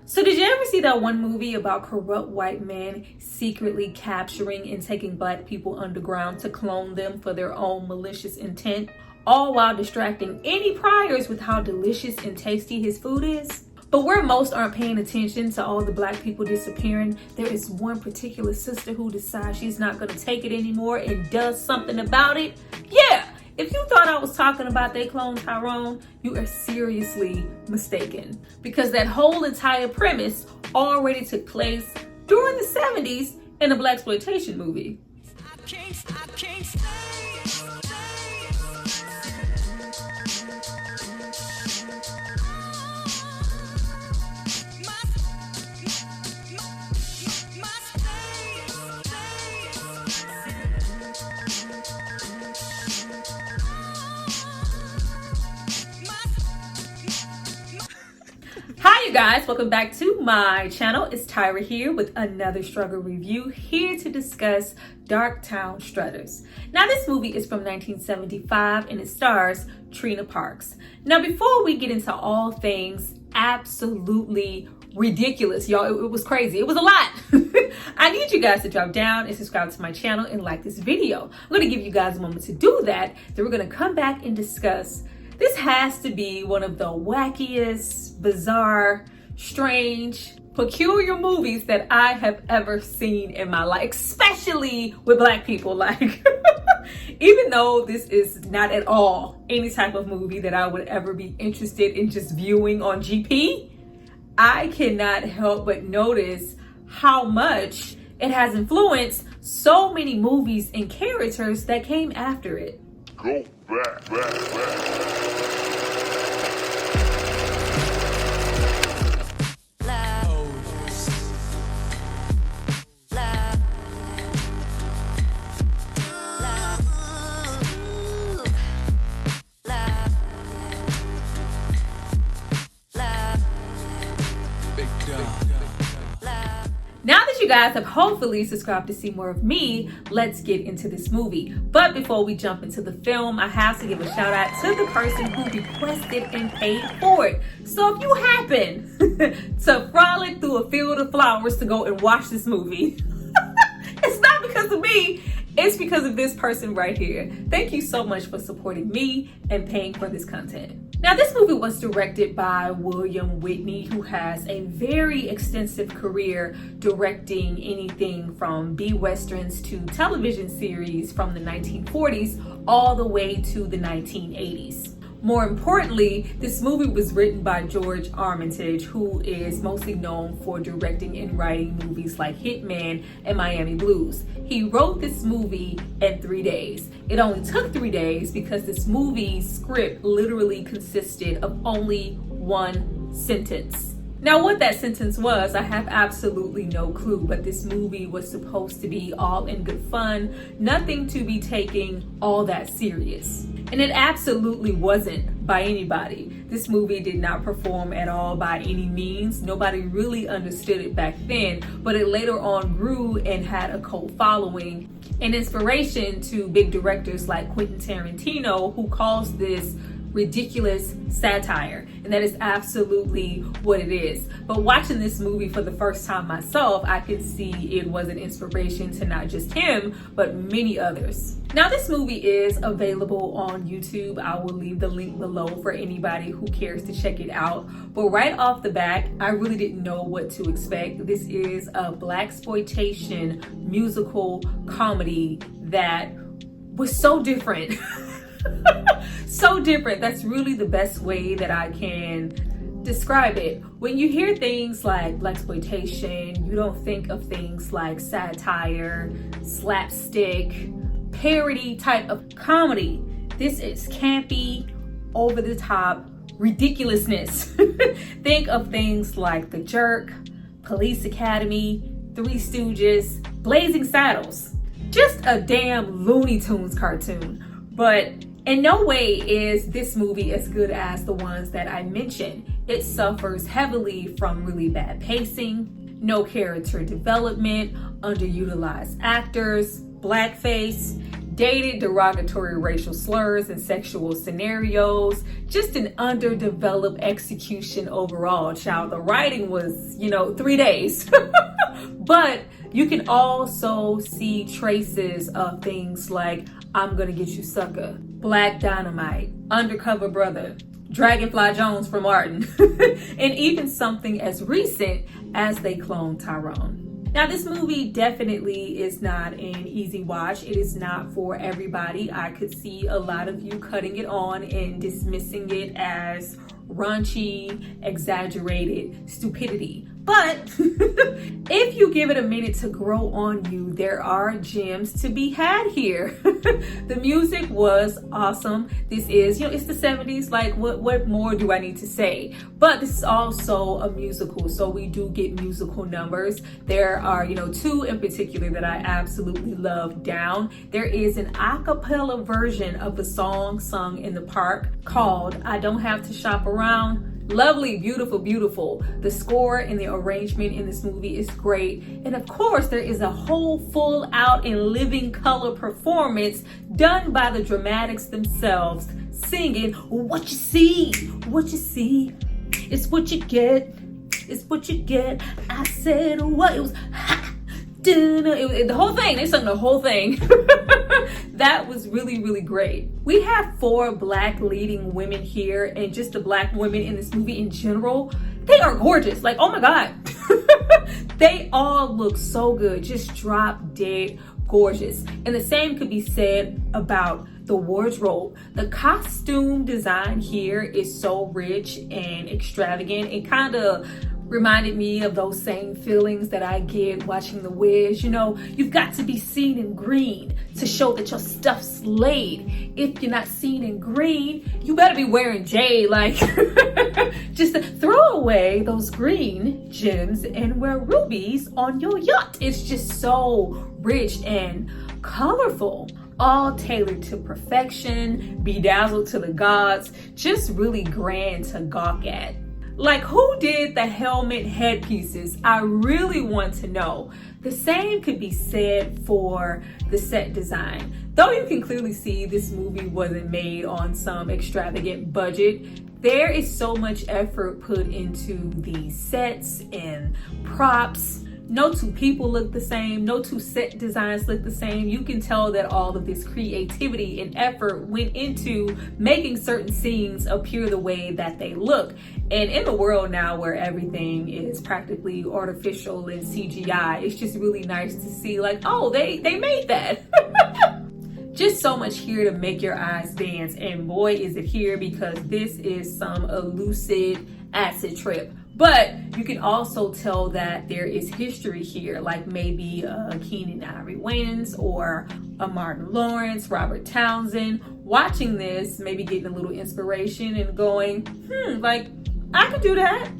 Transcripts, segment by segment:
So did you ever see that one movie about corrupt white men secretly capturing and taking black people underground to clone them for their own malicious intent, all while distracting any priors with how delicious and tasty his food is? But where most aren't paying attention to all the black people disappearing, there is one particular sister who decides she's not going to take it anymore and does something about it. Yeah! If you thought I was talking about they clone Tyrone, you are seriously mistaken. Because that whole entire premise already took place during the 70s in a blaxploitation movie. I can't stay. Hi you guys, welcome back to my channel. It's Tyra here with another struggle review, here to discuss Darktown Strutters. Now this movie is from 1975 and it stars Trina Parks. Now before we get into all things absolutely ridiculous, y'all, it was crazy, it was a lot. I need you guys to drop down and subscribe to my channel and like this video. I'm going to give you guys a moment to do that, then we're going to come back and discuss. This has to be one of the wackiest, bizarre, strange, peculiar movies that I have ever seen in my life, especially with black people. Like, even though this is not at all any type of movie that I would ever be interested in just viewing on GP, I cannot help but notice how much it has influenced so many movies and characters that came after it. Go back. Now that you guys have hopefully subscribed to see more of me, let's get into this movie. But before we jump into the film, I have to give a shout out to the person who requested and paid for it. So if you happen to frolic through a field of flowers to go and watch this movie, it's not because of me, it's because of this person right here. Thank you so much for supporting me and paying for this content. Now, this movie was directed by William Whitney, who has a very extensive career directing anything from B-westerns to television series from the 1940s all the way to the 1980s. More importantly, this movie was written by George Armitage, who is mostly known for directing and writing movies like Hitman and Miami Blues. He wrote this movie in 3 days. It only took 3 days because this movie's script literally consisted of only one sentence. Now, what that sentence was, I have absolutely no clue, but this movie was supposed to be all in good fun, nothing to be taken all that serious. And it absolutely wasn't by anybody. This movie did not perform at all by any means. Nobody really understood it back then, but it later on grew and had a cult following, an inspiration to big directors like Quentin Tarantino, who calls this ridiculous satire, and that is absolutely what it is. But watching this movie for the first time myself, I can see it was an inspiration to not just him, but many others. Now, this movie is available on YouTube. I will leave the link below for anybody who cares to check it out. But right off the bat, I really didn't know what to expect. This is a blaxploitation musical comedy that was so different. So different. That's really the best way that I can describe it. When you hear things like blaxploitation, you don't think of things like satire, slapstick, parody type of comedy. This is campy, over the top ridiculousness. Think of things like The Jerk, Police Academy, Three Stooges, Blazing Saddles. Just a damn Looney Tunes cartoon. But in no way is this movie as good as the ones that I mentioned. It suffers heavily from really bad pacing, no character development, underutilized actors, blackface, dated derogatory racial slurs and sexual scenarios, just an underdeveloped execution overall, child. The writing was, 3 days. But you can also see traces of things like I'm Gonna Get You Sucker, Black Dynamite, Undercover Brother, Dragonfly Jones from Martin, and even something as recent as They Cloned Tyrone. Now, this movie definitely is not an easy watch. It is not for everybody. I could see a lot of you cutting it on and dismissing it as raunchy, exaggerated stupidity. But if you give it a minute to grow on you, there are gems to be had here. The music was awesome. This is, it's the 70s. Like, what more do I need to say? But this is also a musical, so we do get musical numbers. There are, 2 in particular that I absolutely love. Down. There is an a cappella version of the song sung in the park called I Don't Have to Shop Around. Lovely, beautiful, beautiful. The score and the arrangement in this movie is great. And of course, there is a whole full out and living color performance done by the dramatics themselves, singing, what you see, it's what you get, it's what you get. I said what? It was ha, the whole thing. They sung the whole thing. That was really, really great. We have 4 Black leading women here, and just the Black women in this movie in general, they are gorgeous. Like, oh my God. They all look so good, just drop dead gorgeous. And the same could be said about the wardrobe. The costume design here is so rich and extravagant. It kind of reminded me of those same feelings that I get watching The Wiz. You've got to be seen in green to show that your stuff's laid. If you're not seen in green, you better be wearing jade. Like, just throw away those green gems and wear rubies on your yacht. It's just so rich and colorful. All tailored to perfection, bedazzled to the gods, just really grand to gawk at. Like, who did the helmet headpieces? I really want to know. The same could be said for the set design. Though you can clearly see this movie wasn't made on some extravagant budget, there is so much effort put into the sets and props. No 2 people look the same. No 2 set designs look the same. You can tell that all of this creativity and effort went into making certain scenes appear the way that they look. And in the world now where everything is practically artificial and CGI, it's just really nice to see like, oh, they made that. Just so much here to make your eyes dance. And boy, is it here, because this is some elusive acid trip. But you can also tell that there is history here, like maybe Keenan Ivory Wayans or a Martin Lawrence, Robert Townsend. Watching this, maybe getting a little inspiration and going, like, I could do that.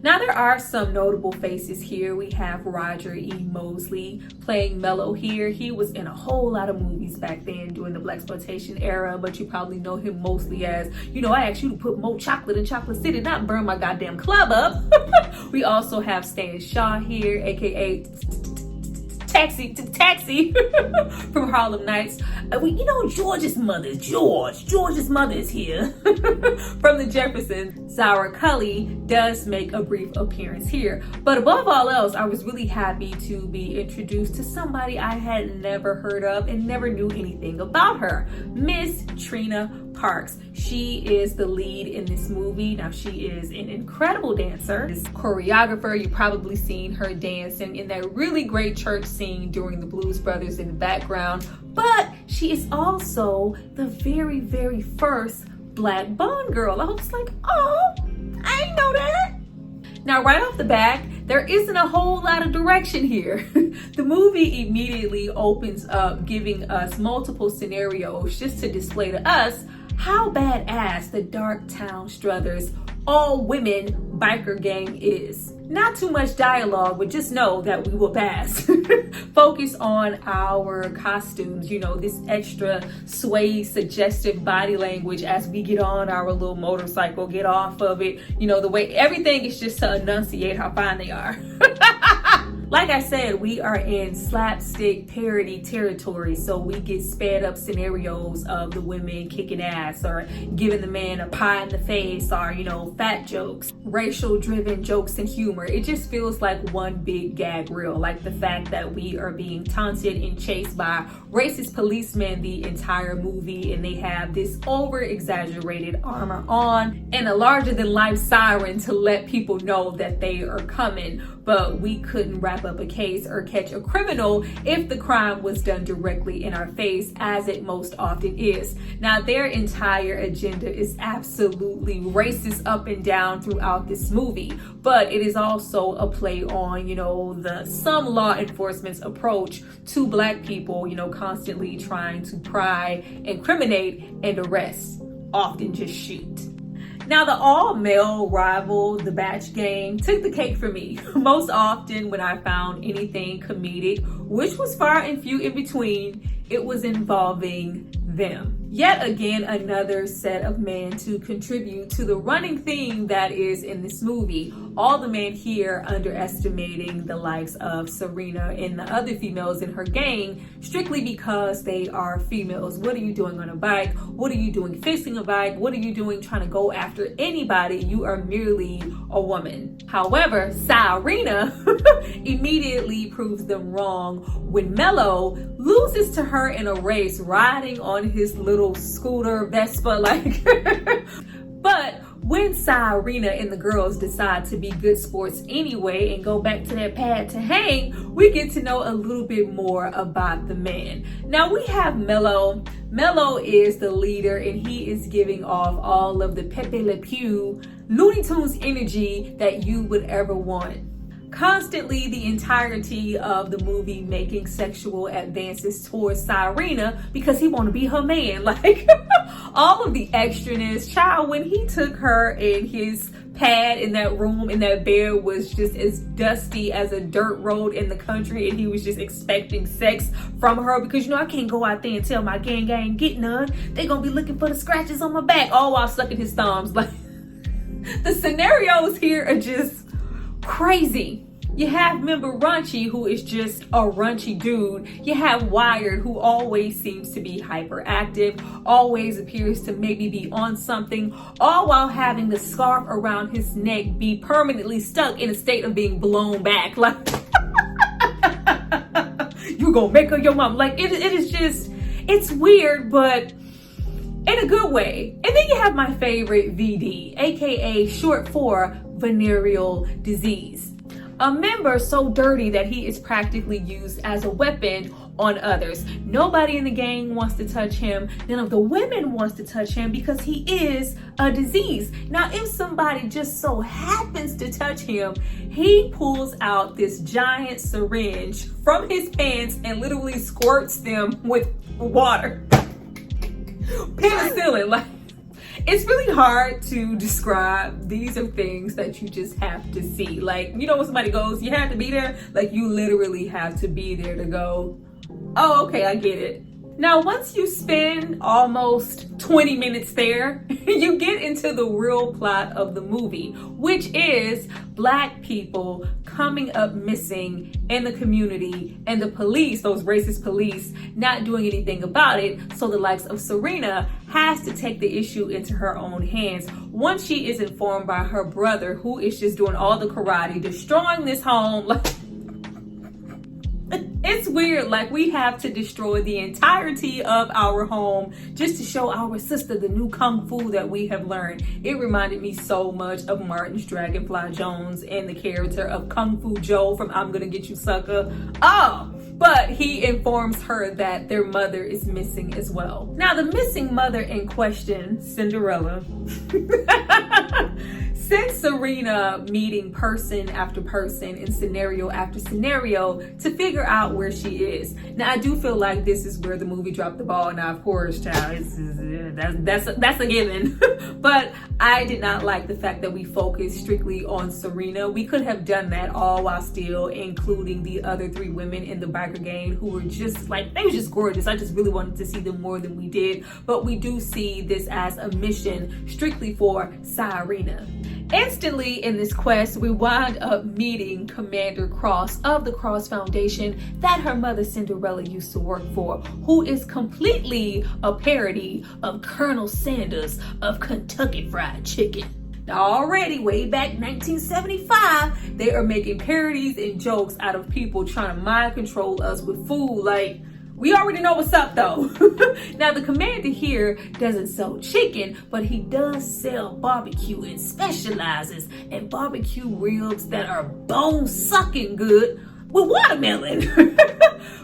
Now, there are some notable faces here. We have Roger E. Mosley playing Mello here. He was in a whole lot of movies back then during the blaxploitation era, but you probably know him mostly as, I asked you to put more chocolate in Chocolate City, not burn my goddamn club up. We also have Stan Shaw here, aka Taxi from Harlem Nights. George's mother is here. From the Jeffersons, Zara Cully does make a brief appearance here. But above all else, I was really happy to be introduced to somebody I had never heard of and never knew anything about her. Miss Trina Parks. She is the lead in this movie. Now, she is an incredible dancer, this choreographer. You've probably seen her dancing in that really great church scene during the Blues Brothers in the background. But she is also the very, very first Black Bond girl. I was like, oh, I didn't know that. Now, right off the bat, there isn't a whole lot of direction here. The movie immediately opens up giving us multiple scenarios just to display to us how badass the Darktown Strutters all-women biker gang is. Not too much dialogue, but just know that we will pass. Focus on our costumes, this extra sway, suggestive body language as we get on our little motorcycle, get off of it. The way everything is just to enunciate how fine they are. Like I said, we are in slapstick parody territory, so we get sped up scenarios of the women kicking ass or giving the man a pie in the face, or, you know, fat jokes, racial driven jokes and humor. It just feels like one big gag reel, like the fact that we are being taunted and chased by racist policemen the entire movie, and they have this over exaggerated armor on and a larger than life siren to let people know that they are coming. But we couldn't wrap up a case or catch a criminal if the crime was done directly in our face, as it most often is. Now, their entire agenda is absolutely racist up and down throughout this movie, but it is also a play on, you know, some law enforcement's approach to Black people, you know, constantly trying to pry, incriminate, and arrest, often just shoot. Now, the all-male rival, The Batch Gang, took the cake for me. Most often when I found anything comedic, which was far and few in between, it was involving them. Yet again, another set of men to contribute to the running theme that is in this movie. All the men here underestimating the likes of Serena and the other females in her gang strictly because they are females. What are you doing on a bike? What are you doing fixing a bike? What are you doing trying to go after anybody? You are merely a woman. However, Serena immediately proves them wrong when Mello loses to her in a race riding on his little scooter Vespa but when Serena and the girls decide to be good sports anyway and go back to their pad to hang, we get to know a little bit more about the man. Now we have Mello. Mello is the leader, and he is giving off all of the Pepe Le Pew Looney Tunes energy that you would ever want. Constantly the entirety of the movie making sexual advances towards Serena because he want to be her man. Like all of the extraness, child, when he took her in his pad in that room, in that bed was just as dusty as a dirt road in the country, and he was just expecting sex from her because, you know, I can't go out there and tell my gang I ain't getting none. They gonna be looking for the scratches on my back, all while sucking his thumbs. Like the scenarios here are just crazy. You have member Runchy, who is just a runchy dude. You have Wired, who always seems to be hyperactive, always appears to maybe be on something, all while having the scarf around his neck be permanently stuck in a state of being blown back. Like, you gonna make her your mom. Like, it is just, it's weird, but in a good way. And then you have my favorite VD, aka short for venereal disease. A member so dirty that he is practically used as a weapon on others. Nobody in the gang wants to touch him. None of the women wants to touch him because he is a disease. Now, if somebody just so happens to touch him, he pulls out this giant syringe from his pants and literally squirts them with water. Penicillin, like, it's really hard to describe. These are things that you just have to see. Like, you know when somebody goes, you have to be there? Like, you literally have to be there to go, oh, okay, I get it. Now, once you spend almost 20 minutes there, you get into the real plot of the movie, which is Black people coming up missing in the community and the police, those racist police, not doing anything about it. So the likes of Serena has to take the issue into her own hands once she is informed by her brother, who is just doing all the karate, destroying this home. Like, it's weird, like we have to destroy the entirety of our home just to show our sister the new kung fu that we have learned. It reminded me so much of Martin's Dragonfly Jones and the character of Kung Fu Joe from I'm Gonna Get You Sucker. Oh, but he informs her that their mother is missing as well. Now, the missing mother in question, Cinderella, sent Serena meeting person after person and scenario after scenario to figure out where she is. Now, I do feel like this is where the movie dropped the ball. Now, of course, child, that's a given. But I did not like the fact that we focused strictly on Serena. We could have done that all while still including the other three women in the biker gang who were just like, they were just gorgeous. I just really wanted to see them more than we did. But we do see this as a mission strictly for Serena. Instantly in this quest, we wind up meeting Commander Cross of the Cross Foundation that her mother Cinderella used to work for, who is completely a parody of Colonel Sanders of Kentucky Fried Chicken. Now already, way back 1975, they are making parodies and jokes out of people trying to mind control us with food. Like, we already know what's up though. Now the commander here doesn't sell chicken, but he does sell barbecue and specializes in barbecue ribs that are bone sucking good with watermelon.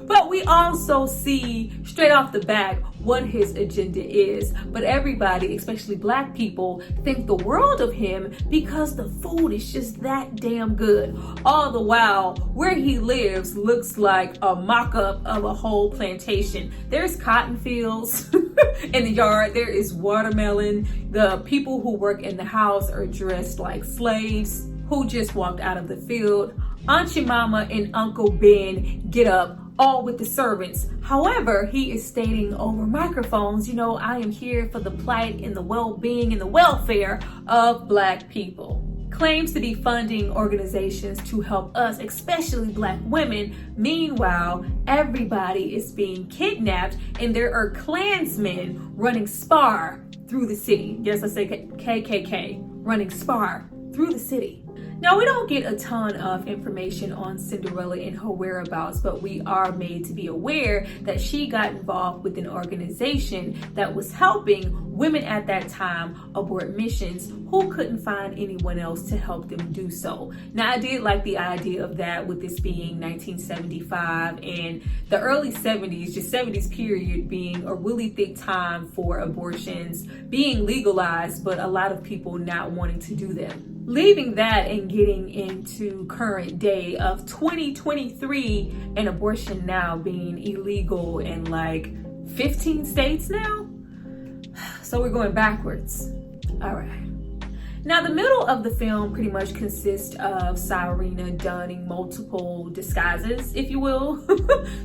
But we also see straight off the bat what his agenda is. But everybody, especially black people, think the world of him because the food is just that damn good. All the while, where he lives looks like a mock-up of a whole plantation. There's cotton fields in the yard. There is watermelon. The people who work in the house are dressed like slaves who just walked out of the field. Aunt Jemima and Uncle Ben get up, all with the servants. However, he is stating over microphones, I am here for the plight and the well-being and the welfare of black people. Claims to be funding organizations to help us, especially black women. Meanwhile, everybody is being kidnapped and there are Klansmen running spar through the city. Yes, I say KKK, running spar through the city. Now, we don't get a ton of information on Cinderella and her whereabouts, but we are made to be aware that she got involved with an organization that was helping women at that time abort missions who couldn't find anyone else to help them do so. Now, I did like the idea of that, with this being 1975 and the early 70s, just 70s period, being a really thick time for abortions being legalized, but a lot of people not wanting to do them. Leaving that and getting into current day of 2023 and abortion now being illegal in like 15 states now. So we're going backwards. All right. Now, the middle of the film pretty much consists of Cyrena donning multiple disguises, if you will,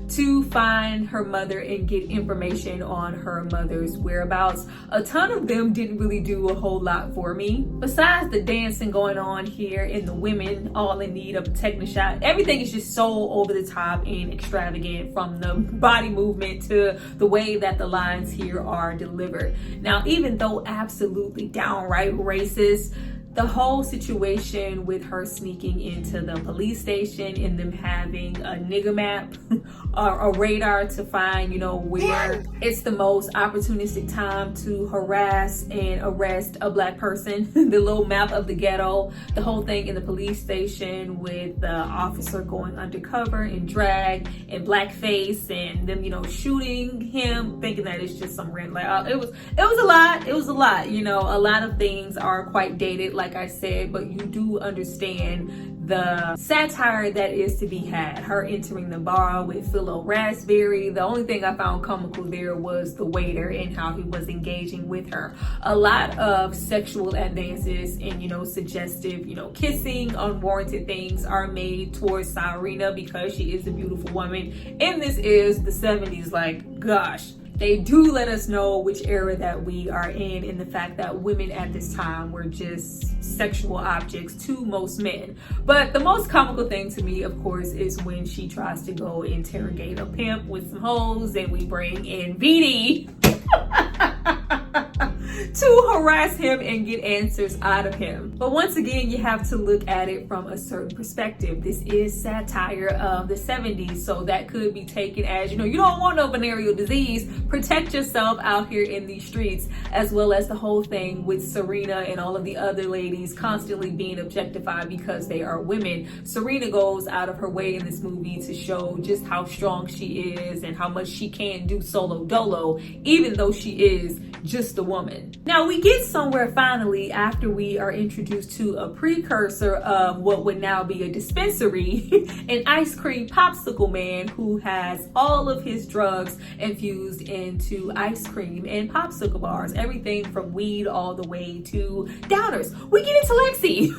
to find her mother and get information on her mother's whereabouts. A ton of them didn't really do a whole lot for me. Besides the dancing going on here and the women all in need of a techno-shot, everything is just so over the top and extravagant, from the body movement to the way that the lines here are delivered. Now, even though absolutely downright racist, the whole situation with her sneaking into the police station and them having a nigga map or a radar to find, where it's the most opportunistic time to harass and arrest a black person. The little map of the ghetto, the whole thing in the police station with the officer going undercover in drag and blackface and them, shooting him, thinking that it's just some random, it was a lot. It was a lot, a lot of things are quite dated, like I said, but you do understand the satire that is to be had. Her entering the bar with Philo Raspberry. The only thing I found comical there was the waiter and how he was engaging with her. A lot of sexual advances and, suggestive, kissing, unwarranted things are made towards Cyrena because she is a beautiful woman. And this is the 70s, like, gosh. They do let us know which era that we are in the fact that women at this time were just sexual objects to most men. But the most comical thing to me, of course, is when she tries to go interrogate a pimp with some hoes and we bring in VD to harass him and get answers out of him. But once again, you have to look at it from a certain perspective. This is satire of the 70s, so that could be taken as, you don't want no venereal disease. Protect yourself out here in these streets, as well as the whole thing with Serena and all of the other ladies constantly being objectified because they are women. Serena goes out of her way in this movie to show just how strong she is and how much she can do solo dolo, even though she is just a woman. Now, we get somewhere finally after we are introduced to a precursor of what would now be a dispensary, an ice cream popsicle man who has all of his drugs infused into ice cream and popsicle bars, everything from weed all the way to downers. We get into Lexi,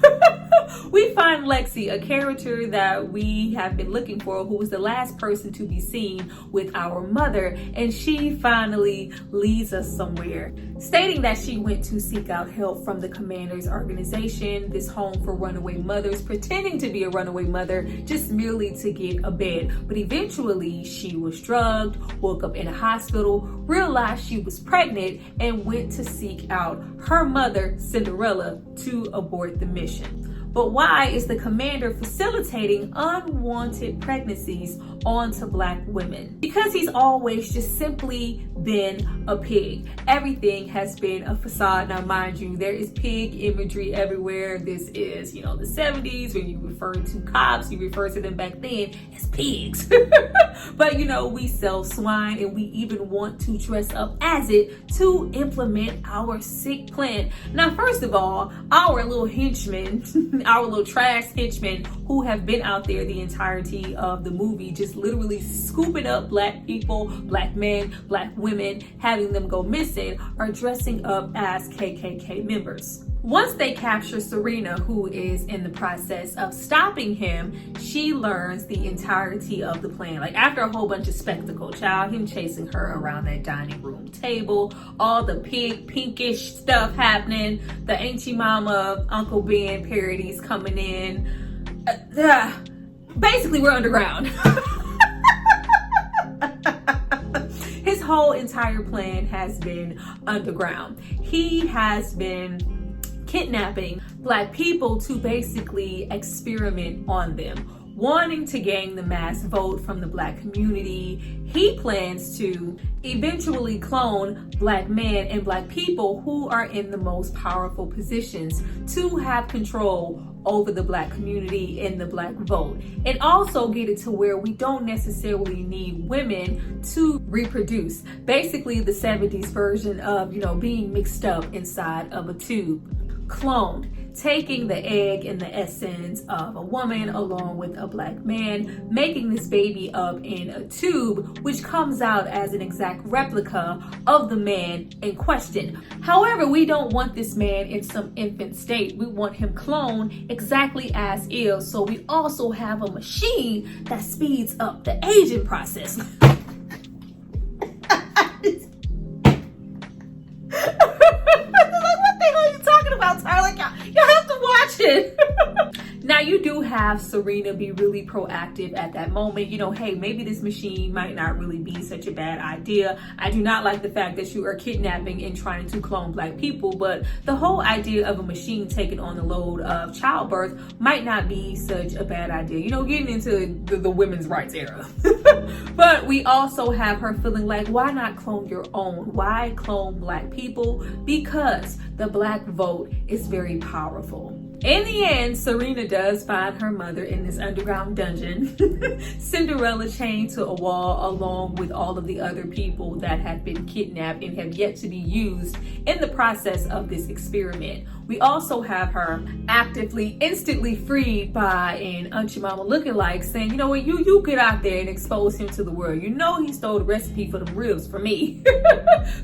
We find Lexi, a character that we have been looking for, who was the last person to be seen with our mother, and she finally leads us somewhere, stating that she went to seek out help from the commander's organization, this home for runaway mothers, pretending to be a runaway mother just merely to get a bed. But eventually she was drugged, woke up in a hospital, realized she was pregnant, and went to seek out her mother, Cinderella, to abort the mission. But why is the commander facilitating unwanted pregnancies onto Black women? Because he's always just simply been a pig. Everything has been a facade. Now, mind you, there is pig imagery everywhere. This is, the 70s. When you refer to cops, you refer to them back then as pigs. But, we sell swine, and we even want to dress up as it to implement our sick plan. Now, first of all, our little henchmen, our little trash henchmen who have been out there the entirety of the movie, just literally scooping up Black people, Black men, Black women, having them go missing, are dressing up as KKK members. Once they capture Serena, who is in the process of stopping him, she learns the entirety of the plan. Like, after a whole bunch of spectacle, child, him chasing her around that dining room table, all the pinkish stuff happening, the Auntie Mama, Uncle Ben parodies coming in. Basically, we're underground. His whole entire plan has been underground. He has been kidnapping Black people to basically experiment on them, wanting to gain the mass vote from the Black community. He plans to eventually clone Black men and Black people who are in the most powerful positions to have control over the Black community and the Black vote, and also get it to where we don't necessarily need women to reproduce. Basically the 70s version of, being mixed up inside of a tube. Cloned, taking the egg and the essence of a woman along with a Black man, making this baby up in a tube, which comes out as an exact replica of the man in question. However, we don't want this man in some infant state. We want him cloned exactly as is, so we also have a machine that speeds up the aging process. Y'all have to watch it. Now, you do have Serena be really proactive at that moment. Hey, maybe this machine might not really be such a bad idea. I do not like the fact that you are kidnapping and trying to clone Black people, but the whole idea of a machine taking on the load of childbirth might not be such a bad idea. Getting into the women's rights era. But we also have her feeling like, why not clone your own? Why clone Black people? Because the Black vote is very powerful. In the end, Serena does find her mother in this underground dungeon, Cinderella chained to a wall along with all of the other people that have been kidnapped and have yet to be used in the process of this experiment. We also have her actively, instantly freed by an Auntie Mama lookalike saying, you know what, you get out there and expose him to the world. He stole the recipe for the ribs for me.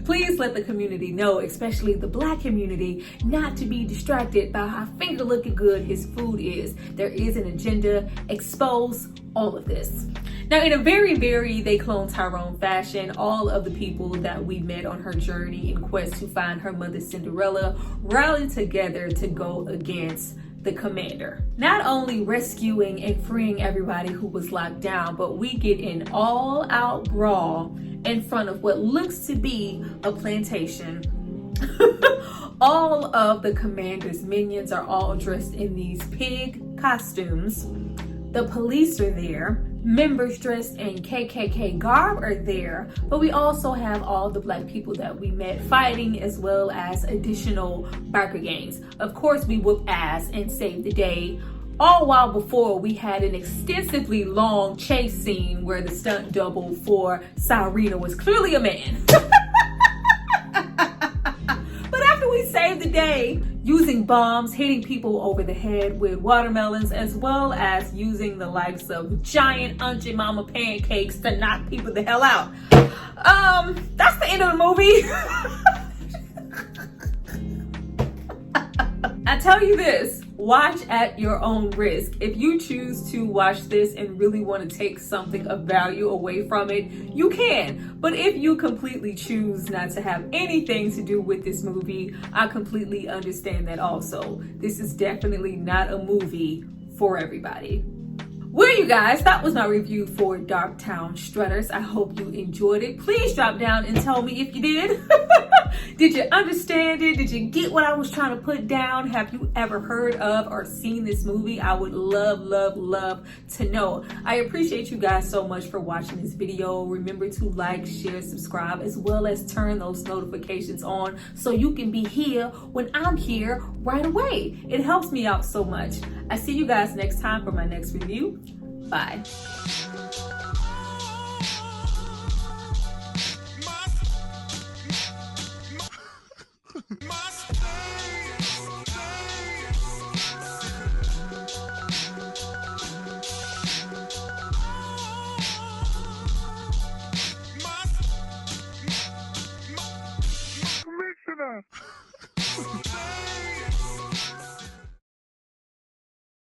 Please let the community know, especially the Black community, not to be distracted by how finger looking good his food is. There is an agenda. Expose all of this. Now, in a very, they clone Tyrone fashion, all of the people that we met on her journey in quest to find her mother Cinderella rally together to go against the commander. Not only rescuing and freeing everybody who was locked down, but we get an all-out brawl in front of what looks to be a plantation. All of the commander's minions are all dressed in these pig costumes. The police are there. Members dressed in KKK garb are there, but we also have all the Black people that we met fighting, as well as additional biker gangs. Of course, we whoop ass and save the day, all while before we had an extensively long chase scene where the stunt double for Serena was clearly a man. But after we saved the day, using bombs, hitting people over the head with watermelons, as well as using the likes of giant Auntie Mama pancakes to knock people the hell out. That's the end of the movie. I tell you this, watch at your own risk. If you choose to watch this and really want to take something of value away from it, you can. But if you completely choose not to have anything to do with this movie, I completely understand that also. This is definitely not a movie for everybody. Well, you guys, that was my review for Darktown Strutters. I hope you enjoyed it. Please drop down and tell me if you did. Did you understand it? Did you get what I was trying to put down? Have you ever heard of or seen this movie? I would love to know. I appreciate you guys so much for watching this video. Remember to like, share, subscribe, as well as turn those notifications on so you can be here when I'm here right away. It helps me out so much. I see you guys next time for my next review. Bye.